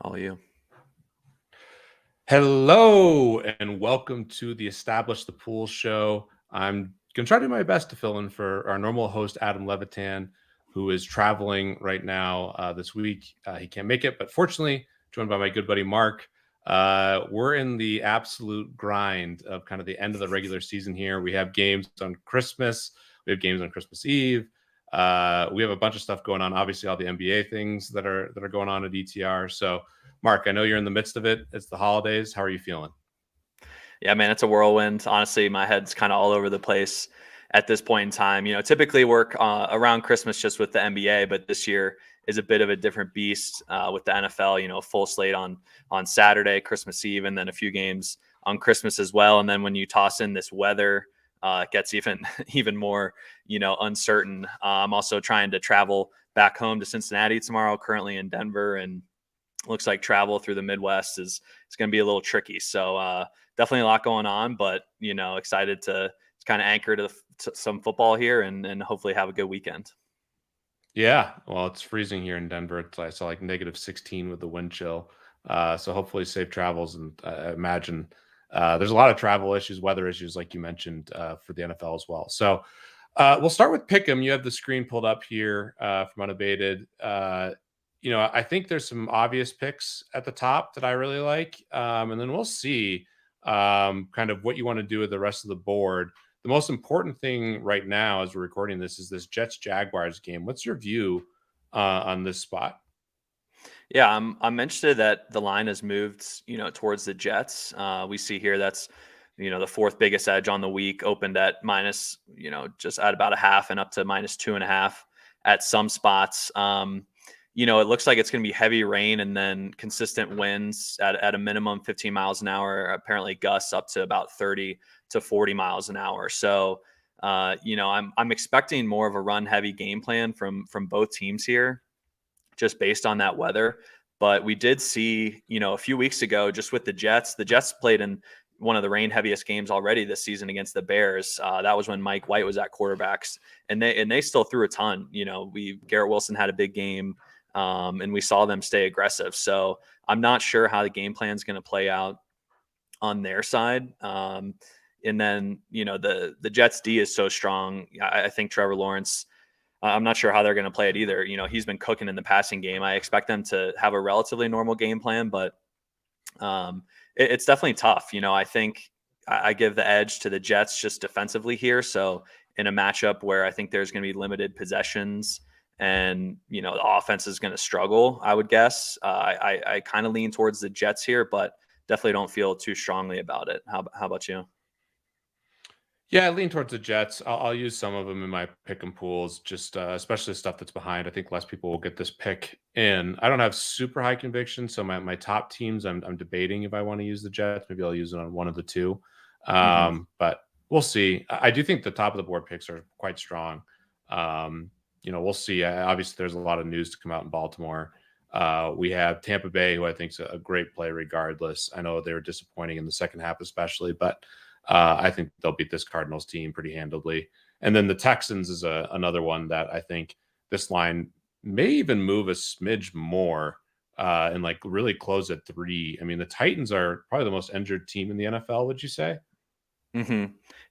All you. Hello and welcome to the Establish the Pool show. I'm going to try to do my best to fill in for our normal host, Adam Levitan, who is traveling right now this week. He can't make it, but fortunately, joined by my good buddy, Mark. We're in the absolute grind of kind of the end of the regular season here. We have games on Christmas. We have games on Christmas Eve. We have a bunch of stuff going on. Obviously, all the NBA things that are going on at ETR. So, Mark, I know you're in the midst of it. It's the holidays. How are you feeling? Yeah, man, it's a whirlwind. Honestly, my head's kind of all over the place at this point in time. Typically work around Christmas just with the NBA, but this year is a bit of a different beast with the NFL. Full slate on Saturday, Christmas Eve, and then a few games on Christmas as well. And then when you toss in this weather, it gets even more uncertain. I'm also trying to travel back home to Cincinnati tomorrow. Currently in Denver, and looks like travel through the Midwest is going to be a little tricky. So definitely a lot going on, but excited to kind of anchor to some football here and hopefully have a good weekend. Yeah, well, it's freezing here in Denver. I saw like -16 with the wind chill. So hopefully safe travels. And I imagine there's a lot of travel issues, weather issues, like you mentioned, for the NFL as well. So we'll start with Pick'em. You have the screen pulled up here from Unabated. I think there's some obvious picks at the top that I really like. And then we'll see kind of what you want to do with the rest of the board. The most important thing right now as we're recording this is this Jets-Jaguars game. What's your view on this spot? Yeah, I'm interested that the line has moved, towards the Jets. We see here that's, the fourth biggest edge on the week, opened at minus, just at about a half and up to -2.5 at some spots. It looks like it's going to be heavy rain and then consistent winds at a minimum 15 miles an hour, apparently gusts up to about 30 to 40 miles an hour. So, I'm expecting more of a run heavy game plan from both teams here, just based on that weather. But we did see, a few weeks ago, just with the Jets played in one of the rain heaviest games already this season against the Bears. That was when Mike White was at quarterbacks, and they still threw a ton. Garrett Wilson had a big game. And we saw them stay aggressive. So I'm not sure how the game plan is going to play out on their side. And then, the Jets D is so strong. I think Trevor Lawrence, I'm not sure how they're going to play it either. He's been cooking in the passing game. I expect them to have a relatively normal game plan, but it's definitely tough. I think I give the edge to the Jets just defensively here. So in a matchup where I think there's going to be limited possessions, and the offense is going to struggle, I would guess. I kind of lean towards the Jets here, but definitely don't feel too strongly about it. How about you? Yeah, I lean towards the Jets. I'll use some of them in my pick and pools, just especially stuff that's behind. I think less people will get this pick in. I don't have super high conviction, so my top teams, I'm debating if I want to use the Jets. Maybe I'll use it on one of the two, but we'll see. I do think the top of the board picks are quite strong. We'll see. Obviously, there's a lot of news to come out in Baltimore. We have Tampa Bay, who I think is a great play regardless. I know they were disappointing in the second half, especially, but I think they'll beat this Cardinals team pretty handily. And then the Texans is another one that I think this line may even move a smidge more and like really close at 3. I mean, the Titans are probably the most injured team in the NFL, would you say?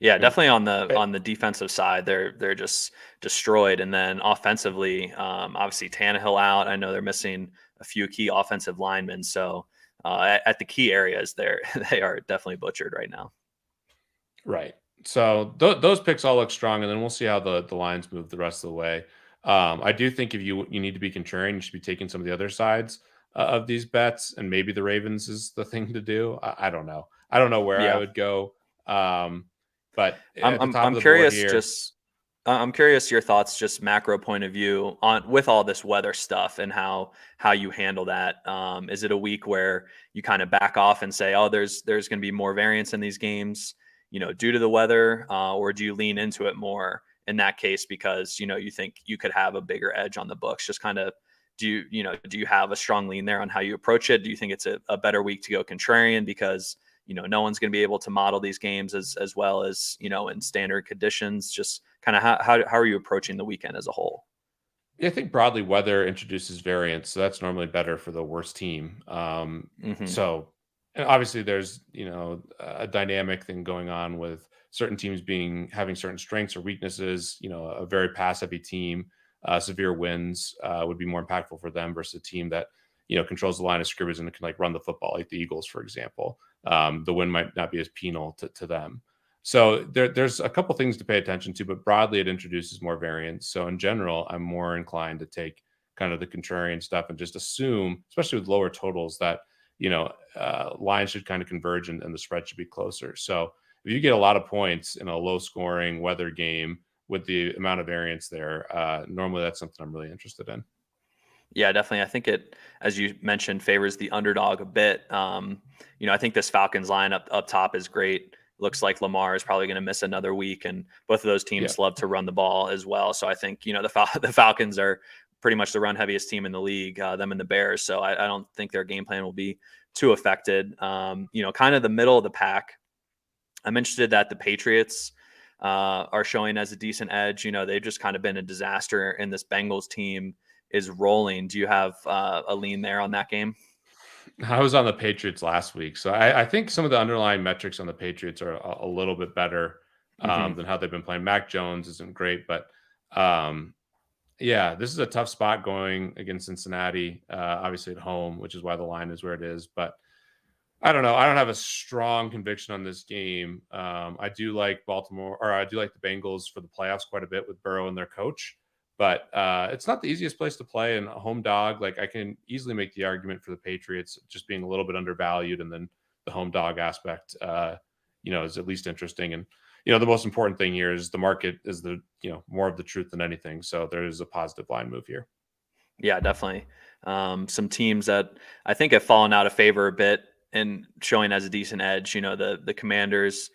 Yeah, definitely on the defensive side, they're just destroyed. And then offensively, obviously Tannehill out. I know they're missing a few key offensive linemen. So at the key areas, they are definitely butchered right now. Right. So those picks all look strong, and then we'll see how the lines move the rest of the way. I do think if you need to be contrarian, you should be taking some of the other sides of these bets, and maybe the Ravens is the thing to do. I don't know. I don't know where I Yeah, would go, but I'm at the I'm top I'm of the board curious. here, I'm curious your thoughts, just macro point of view on with all this weather stuff and how you handle that. Is it a week where you kind of back off and say, oh, there's going to be more variance in these games, due to the weather, or do you lean into it more in that case because you think you could have a bigger edge on the books? Just kind of do you have a strong lean there on how you approach it? Do you think it's a better week to go contrarian because no one's going to be able to model these games as well as in standard conditions? Just kind of how are you approaching the weekend as a whole? Yeah, I think broadly weather introduces variance, so that's normally better for the worst team. Hmm. So, and obviously there's a dynamic thing going on with certain teams being having certain strengths or weaknesses. A very pass heavy team, severe winds would be more impactful for them versus a team that controls the line of scrimmage and can like run the football, like the Eagles, for example. The wind might not be as penal to them. So there's a couple things to pay attention to, but broadly it introduces more variance. So in general, I'm more inclined to take kind of the contrarian stuff and just assume, especially with lower totals, that lines should kind of converge and the spread should be closer. So if you get a lot of points in a low scoring weather game with the amount of variance there, normally that's something I'm really interested in. Yeah, definitely. I think it, as you mentioned, favors the underdog a bit. I think this Falcons line up top is great. Looks like Lamar is probably going to miss another week, and both of those Yeah. teams love to run the ball as well. So I think the Falcons are pretty much the run heaviest team in the league, them and the Bears. So I don't think their game plan will be too affected. Kind of the middle of the pack. I'm interested that the Patriots are showing as a decent edge. They've just kind of been a disaster, and this Bengals team is rolling. Do you have a lean there on that game? I was on the Patriots last week, so I think some of the underlying metrics on the Patriots are a little bit better Hmm. than how they've been playing. Mac Jones isn't great, but um, yeah, this is a tough spot going against Cincinnati, obviously at home, which is why the line is where it is. But I don't know. I don't have a strong conviction on this game. I do like Baltimore, or I do like the Bengals for the playoffs quite a bit with Burrow and their coach. But it's not the easiest place to play, and a home dog. Like I can easily make the argument for the Patriots just being a little bit undervalued, and then the home dog aspect, is at least interesting. And the most important thing here is the market is the more of the truth than anything. So there is a positive line move here. Yeah, definitely. Some teams that I think have fallen out of favor a bit and showing as a decent edge. The Commanders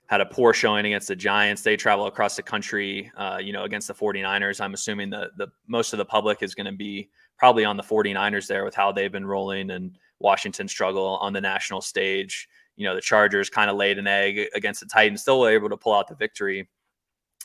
had a poor showing against the Giants. They travel across the country, against the 49ers. I'm assuming the most of the public is going to be probably on the 49ers there with how they've been rolling, and Washington struggle on the national stage. The Chargers kind of laid an egg against the Titans, still were able to pull out the victory.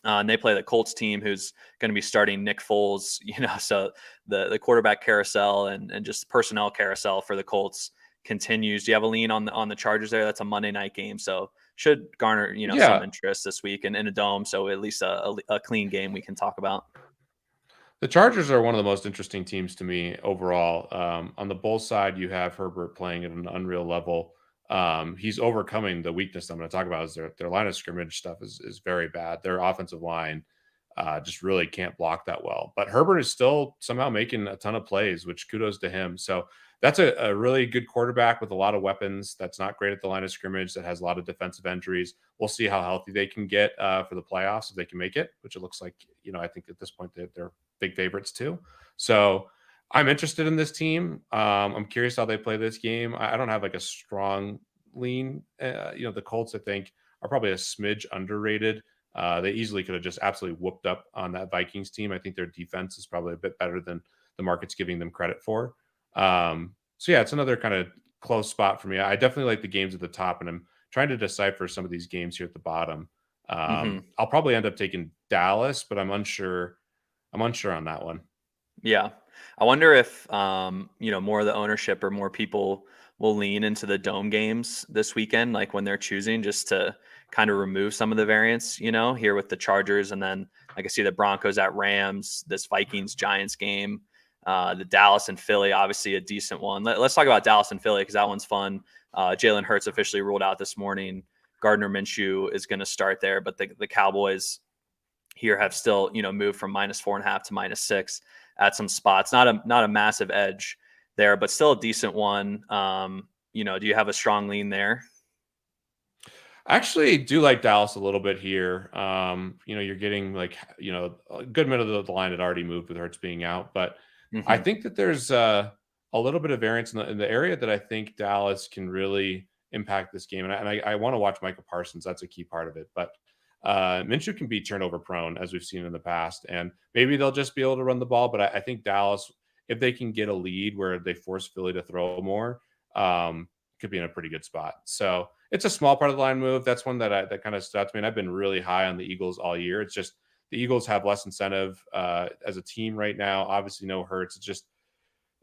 And they play the Colts team, who's going to be starting Nick Foles. So the quarterback carousel and just personnel carousel for the Colts continues. Do you have a lean on the Chargers there? That's a Monday night game, so should garner some Yeah, interest this week and in a dome. So at least a clean game we can talk about. the Chargers are one of the most interesting teams to me overall. On the Bulls side, you have Herbert playing at an unreal level. He's overcoming the weakness I'm going to talk about is their line of scrimmage stuff is very bad. Their offensive line just really can't block that well. But Herbert is still somehow making a ton of plays, which kudos to him. So that's a really good quarterback with a lot of weapons. That's not great at the line of scrimmage. That has a lot of defensive injuries. We'll see how healthy they can get for the playoffs if they can make it, which it looks like. I think at this point they're big favorites too. So I'm interested in this team. I'm curious how they play this game. I don't have like a strong lean. The Colts, I think, are probably a smidge underrated. They easily could have just absolutely whooped up on that Vikings team. I think their defense is probably a bit better than the market's giving them credit for. So yeah, it's another kind of close spot for me. I definitely like the games at the top, and I'm trying to decipher some of these games here at the bottom. Hmm. I'll probably end up taking Dallas, but I'm unsure. I'm unsure on that one. Yeah. I wonder if more of the ownership or more people will lean into the dome games this weekend, like when they're choosing, just to kind of remove some of the variance, here with the Chargers. And then like I see the Broncos at Rams, this Vikings Giants game, the Dallas and Philly, obviously a decent one. Let's talk about Dallas and Philly because that one's fun. Jalen Hurts officially ruled out this morning. Gardner Minshew is going to start there, but the Cowboys here have still moved from -4.5 to -6 at some spots. Not a massive edge there, but still a decent one. Do you have a strong lean there? I actually do like Dallas a little bit here. You're getting like, a good bit of the line had already moved with Hurts being out, but I Hmm. think that there's a little bit of variance in the area that I think Dallas can really impact this game. And I want to watch Micah Parsons. That's a key part of it. But Minshew can be turnover prone, as we've seen in the past. And maybe they'll just be able to run the ball. But I think Dallas, if they can get a lead where they force Philly to throw more, could be in a pretty good spot. So it's a small part of the line move. That's one that kind of stood out to me. And I've been really high on the Eagles all year. It's just the Eagles have less incentive as a team right now. Obviously, no Hurts.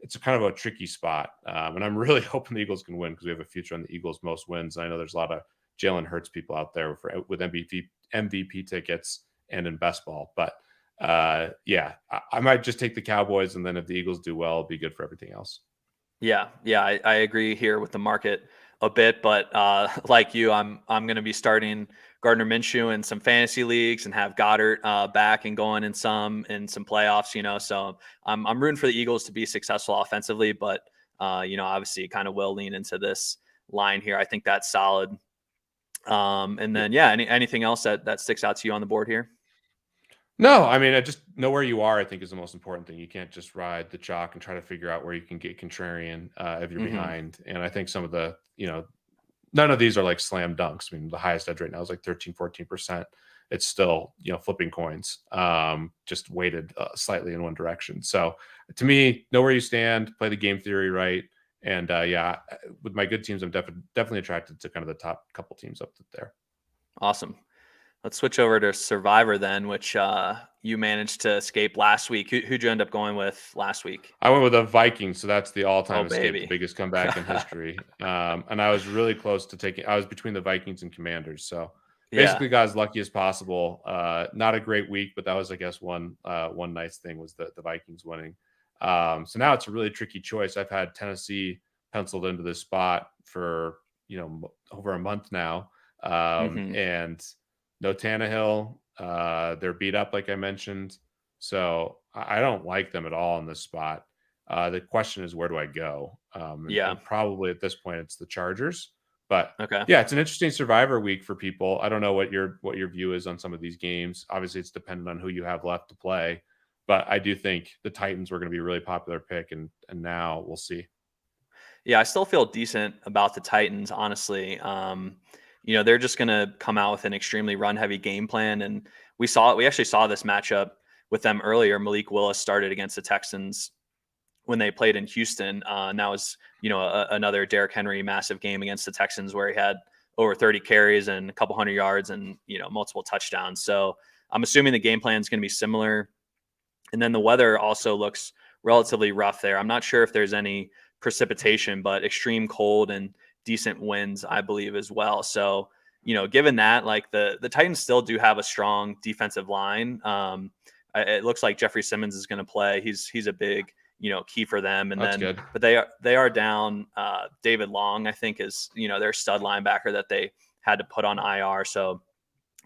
It's a kind of a tricky spot, and I'm really hoping the Eagles can win because we have a future on the Eagles' most wins. I know there's a lot of Jalen Hurts people out there with MVP tickets and in best ball, but yeah, I might just take the Cowboys, and then if the Eagles do well, it'll be good for everything else. Yeah, yeah, I agree here with the market a bit, but like you, I'm going to be starting Gardner Minshew in some fantasy leagues and have Goddard back and going in some playoffs. So I'm rooting for the Eagles to be successful offensively, but obviously, kind of will lean into this line here. I think that's solid. And then yeah, anything else that sticks out to you on the board here? No, I mean, I just know where you are, I think is the most important thing. You can't just ride the chalk and try to figure out where you can get contrarian if you're Hmm. behind. And I think some of the, none of these are like slam dunks. I mean, the highest edge right now is like 13, 14%. It's still, flipping coins, just weighted slightly in one direction. So to me, know where you stand, play the game theory right. And yeah, with my good teams, I'm definitely attracted to kind of the top couple teams up there. Awesome. Let's switch over to Survivor then, which you managed to escape last week. Who'd you end up going with last week? I went with the Vikings, so that's the Oh, all-time escape, the baby. biggest comeback in history. And I was really close to taking. I was between the Vikings and Commanders, so Yeah. basically got as lucky as possible. Not a great week, but that was, I guess, one nice thing was the Vikings winning. So now it's a really tricky choice. I've had Tennessee penciled into this spot for over a month now, Hmm. and no Tannehill. They're beat up, like I mentioned. So I don't like them at all in this spot. The question is, where do I go? Yeah. And probably at this point, it's the Chargers. But Okay. yeah, it's an interesting Survivor week for people. I don't know what your view is on some of these games. Obviously, it's dependent on who you have left to play. But I do think the Titans were going to be a really popular pick, and now we'll see. Yeah, I still feel decent about the Titans, honestly. They're just going to come out with an extremely run-heavy game plan, and we actually saw this matchup with them earlier. Malik Willis started against the Texans when they played in Houston, and that was another Derrick Henry massive game against the Texans where he had over 30 carries and a couple hundred yards and multiple touchdowns. So I'm assuming the game plan is going to be similar. And then the weather also looks relatively rough there. I'm not sure if there's any precipitation, but extreme cold and decent winds, I believe, as well. So, given that, like the Titans still do have a strong defensive line. It looks like Jeffrey Simmons is going to play. He's a big key for them. And That's then, good. but they are down. David Long, I think, is their stud linebacker that they had to put on IR. So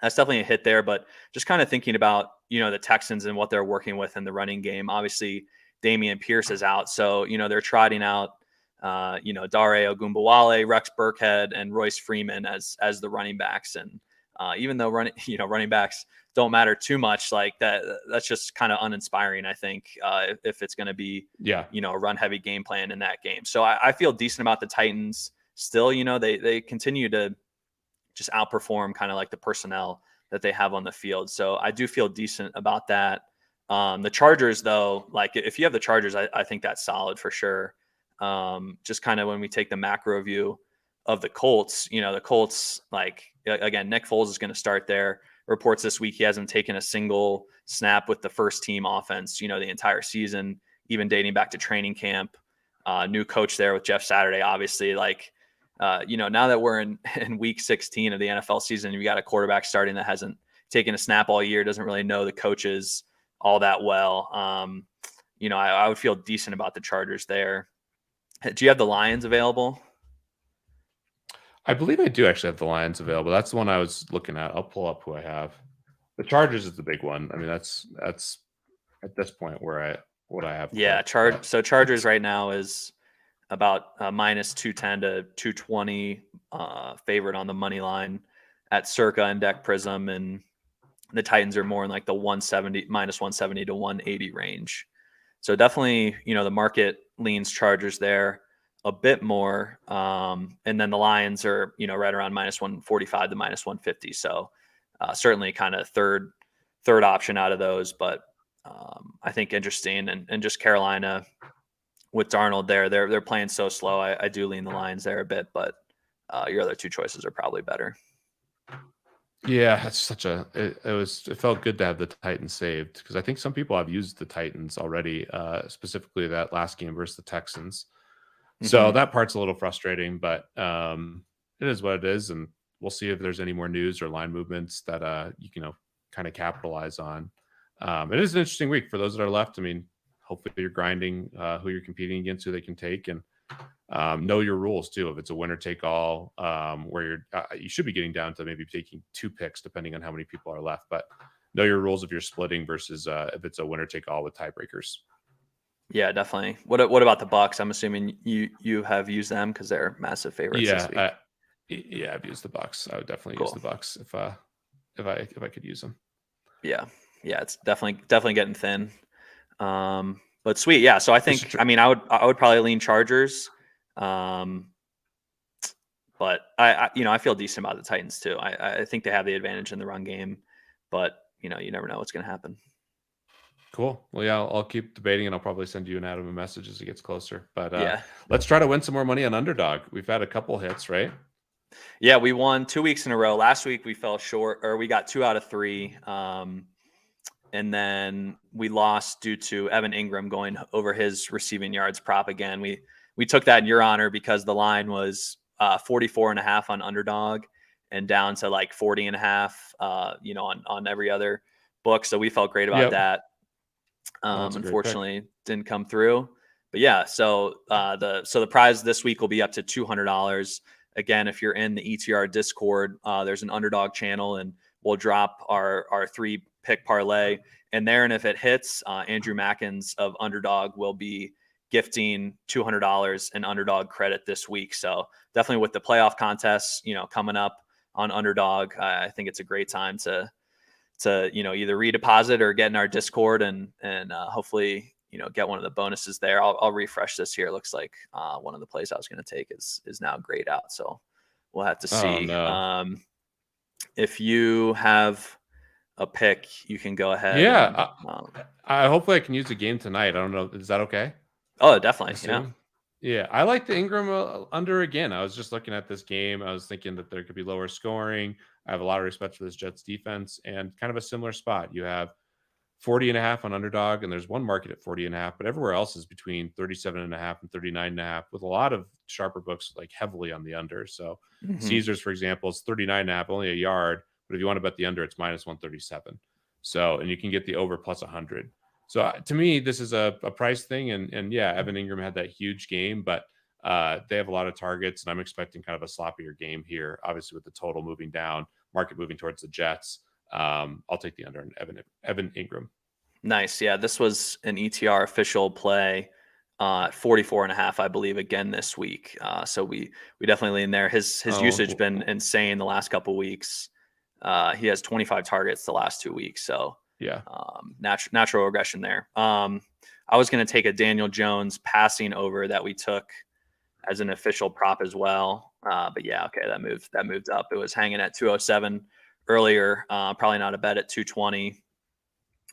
that's definitely a hit there. But just kind of thinking about, the Texans and what they're working with in the running game. Obviously, Damian Pierce is out. So, they're trotting out, Dare Ogunbowale, Rex Burkhead, and Royce Freeman as the running backs. And even though running backs don't matter too much, like that's just kind of uninspiring, I think, if it's going to be, Yeah. a run heavy game plan in that game. So I feel decent about the Titans still. They continue to just outperform kind of like the personnel that they have on the field. So I do feel decent about that. The Chargers, though, like if you have the Chargers, I think that's solid for sure. Just kind of when we take the macro view of the Colts, the Colts, like again, Nick Foles is going to start there. Reports this week he hasn't taken a single snap with the first team offense, the entire season, even dating back to training camp. New coach there with Jeff Saturday, obviously, like now that we're in week 16 of the NFL season, you got a quarterback starting that hasn't taken a snap all year, doesn't really know the coaches all that well. I would feel decent about the Chargers there. Do you have the Lions available? I believe I do actually have the Lions available. That's the one I was looking at. I'll pull up who I have. The Chargers is the big one. I mean, that's at this point what I have Yeah, clicked. But so Chargers right now is about minus 210 to 220 favorite on the money line at Circa and Deck Prism, and the Titans are more in like the 170 minus 170 to 180 range. So definitely, the market leans Chargers there a bit more. And then the Lions are, right around minus 145 to minus 150. So certainly kind of third option out of those. But I think interesting. And just Carolina with Darnold there, they're playing so slow. I do lean the Lions there a bit, but your other two choices are probably better. Yeah, it's such a it felt good to have the Titans saved because I think some people have used the Titans already, specifically that last game versus the Texans. So Hmm. that part's a little frustrating, but it is what it is, and we'll see if there's any more news or line movements that you can, kind of capitalize on. It is an interesting week for those that are left. I mean, hopefully you're grinding who you're competing against, who they can take, and know your rules too. If it's a winner take all, where you should be getting down to maybe taking 2 picks depending on how many people are left, but know your rules if you're splitting versus if it's a winner take all with tiebreakers. Yeah, definitely. What about the Bucks? I'm assuming you have used them because they're massive favorites this Yeah, week. yeah, I've used the Bucks. I would definitely use Cool. the Bucks if I could use them. Yeah, yeah, it's definitely getting thin. But sweet, yeah. So I It's think, I mean, I would probably lean Chargers. Um, but I feel decent about the Titans too. I think they have the advantage in the run game, but you never know what's going to happen. cool. Well, yeah, I'll keep debating, and I'll probably send you and Adam a message as it gets closer. But Yeah, let's try to win some more money on Underdog. We've had a couple hits, right? yeah. We won 2 weeks in a row. Last week we fell short, or we got 2 out of 3. And then we lost due to Evan Ingram going over his receiving yards prop again. We took that in your honor because the line was 44.5 on Underdog and down to like 40.5, on every other book. So we felt great about Yep. that. Oh, that's a great pick. Unfortunately, didn't come through. But yeah, so the prize this week will be up to $200. Again, if you're in the ETR Discord, there's an Underdog channel, and we'll drop our 3 pick parlay in there. And if it hits, Andrew Mackins of Underdog will be gifting $200 in Underdog credit this week. So definitely with the playoff contests, coming up on Underdog, I think it's a great time to either redeposit or get in our Discord and hopefully get one of the bonuses there. I'll refresh this here. It looks like one of the plays I was going to take is now grayed out, so we'll have to Oh see. no. If you have a pick, you can go ahead Yeah. and I hopefully I can use the game tonight. I don't know. Is that okay? oh, definitely, yeah. Assuming. Yeah, I like the Ingram under again. I was just looking at this game. I was thinking that there could be lower scoring. I have a lot of respect for this Jets defense and kind of a similar spot. You have 40.5 on Underdog, and there's one market at 40.5, but everywhere else is between 37.5 and 39.5, with a lot of sharper books like heavily on the under. So Hmm. Caesars, for example, is 39.5, only a yard. But if you want to bet the under, it's minus 137. So, and you can get the over plus 100. So to me, this is a price thing. And yeah, Evan Ingram had that huge game, but they have a lot of targets, and I'm expecting kind of a sloppier game here, obviously with the total moving down, market moving towards the Jets. I'll take the under on Evan Ingram. Nice. Yeah, this was an ETR official play at 44.5, I believe, again this week. So we definitely lean there. His usage Oh, been insane the last couple weeks. He has 25 targets the last 2 weeks. So yeah. natural regression there. I was going to take a Daniel Jones passing over that we took as an official prop as well. But yeah, okay, that moved up. It was hanging at 207 earlier. Probably not a bet at 220.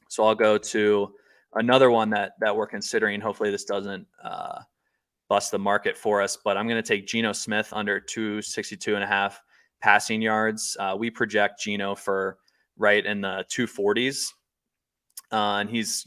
So I'll go to another one that we're considering. Hopefully this doesn't bust the market for us, but I'm going to take Geno Smith under 262.5 passing yards. We project Geno for right in the 240s. And he's,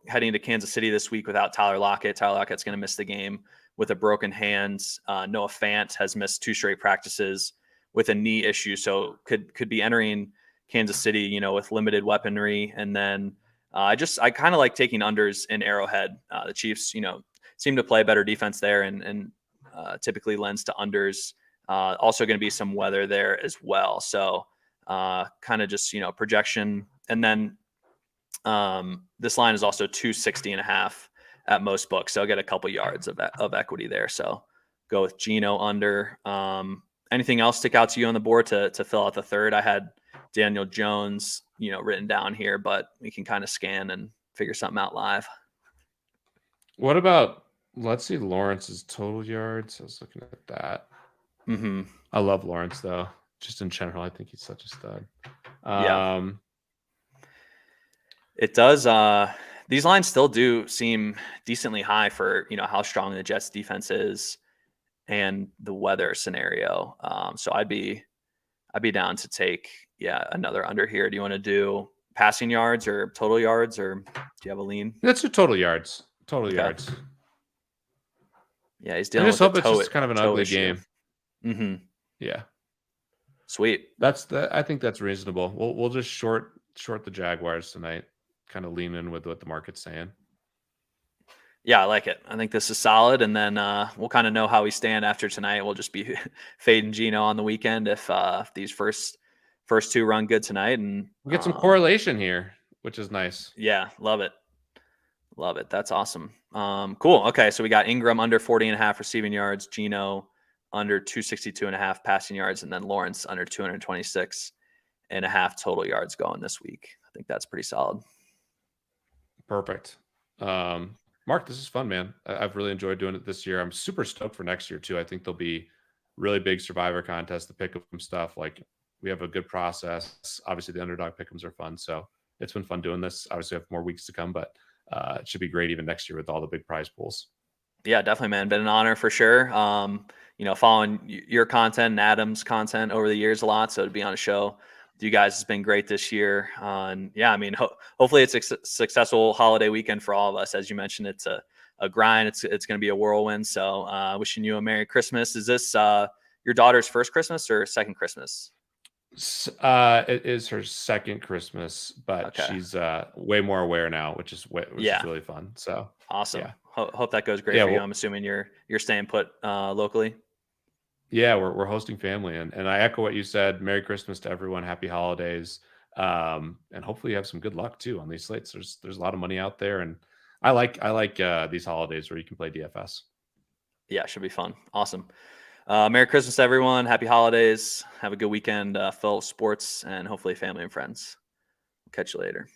heading to Kansas City this week without Tyler Lockett. Tyler Lockett's going to miss the game with a broken hand. Noah Fant has missed 2 straight practices with a knee issue, so could be entering Kansas City, with limited weaponry. And then I kind of like taking unders in Arrowhead. The Chiefs, seem to play better defense there, and typically lends to unders. Also going to be some weather there as well. So kind of just projection, and then this line is also 260.5 at most books. So I'll get a couple yards of equity there. So go with Geno under. Anything else stick out to you on the board to fill out the third? I had Daniel Jones, written down here, but we can kind of scan and figure something out live. What about, let's see, Lawrence's total yards? I was looking at that. Mm-hmm. I love Lawrence, though. Just in general, I think he's such a stud. Yeah. It does. These lines still do seem decently high for how strong the Jets defense is and the weather scenario. So I'd be I'd be down to take another under here. Do you want to do passing yards or total yards, or do you have a lean? Let's do total yards. Total Okay. yards. Yeah, he's I dealing just with a hope it's just kind of an toe ugly issue. game. Mm-hmm. Yeah. Sweet. I think that's reasonable. We'll just short the Jaguars tonight. Kind of lean in with what the market's saying. Yeah, I like it. I think this is solid, and then we'll kind of know how we stand after tonight. We'll just be fading Gino on the weekend if these first two run good tonight, and We get some correlation here, which is nice. Yeah, love it. Love it. That's awesome. Cool. Okay, so we got Ingram under 40.5 receiving yards, Gino under 262.5 passing yards, and then Lawrence under 226.5 total yards going this week. I think that's pretty solid. Perfect. Mark, this is fun, man. I've really enjoyed doing it this year. I'm super stoked for next year too. I think there'll be really big survivor contests, the pick'em stuff. Like we have a good process. Obviously, the underdog pick'ems are fun, so it's been fun doing this. Obviously, we have more weeks to come, but it should be great even next year with all the big prize pools. Yeah, definitely, man. Been an honor for sure. Following your content and Adam's content over the years a lot. So to be on a show with you guys has been great this year. And hopefully it's a successful holiday weekend for all of us. As you mentioned, it's a grind. It's going to be a whirlwind. So wishing you a Merry Christmas. Is this your daughter's first Christmas or second Christmas? It is her second Christmas, but Okay. she's way more aware now, which is really fun. So awesome. Yeah. Hope that goes great for you. I'm assuming you're staying put locally. Yeah, we're hosting family, and I echo what you said. Merry Christmas to everyone. Happy holidays, and hopefully you have some good luck too on these slates. There's a lot of money out there, and I like these holidays where you can play DFS. Yeah, it should be fun. Awesome. Merry Christmas, everyone. Happy holidays. Have a good weekend, full of sports, and hopefully family and friends. Catch you later.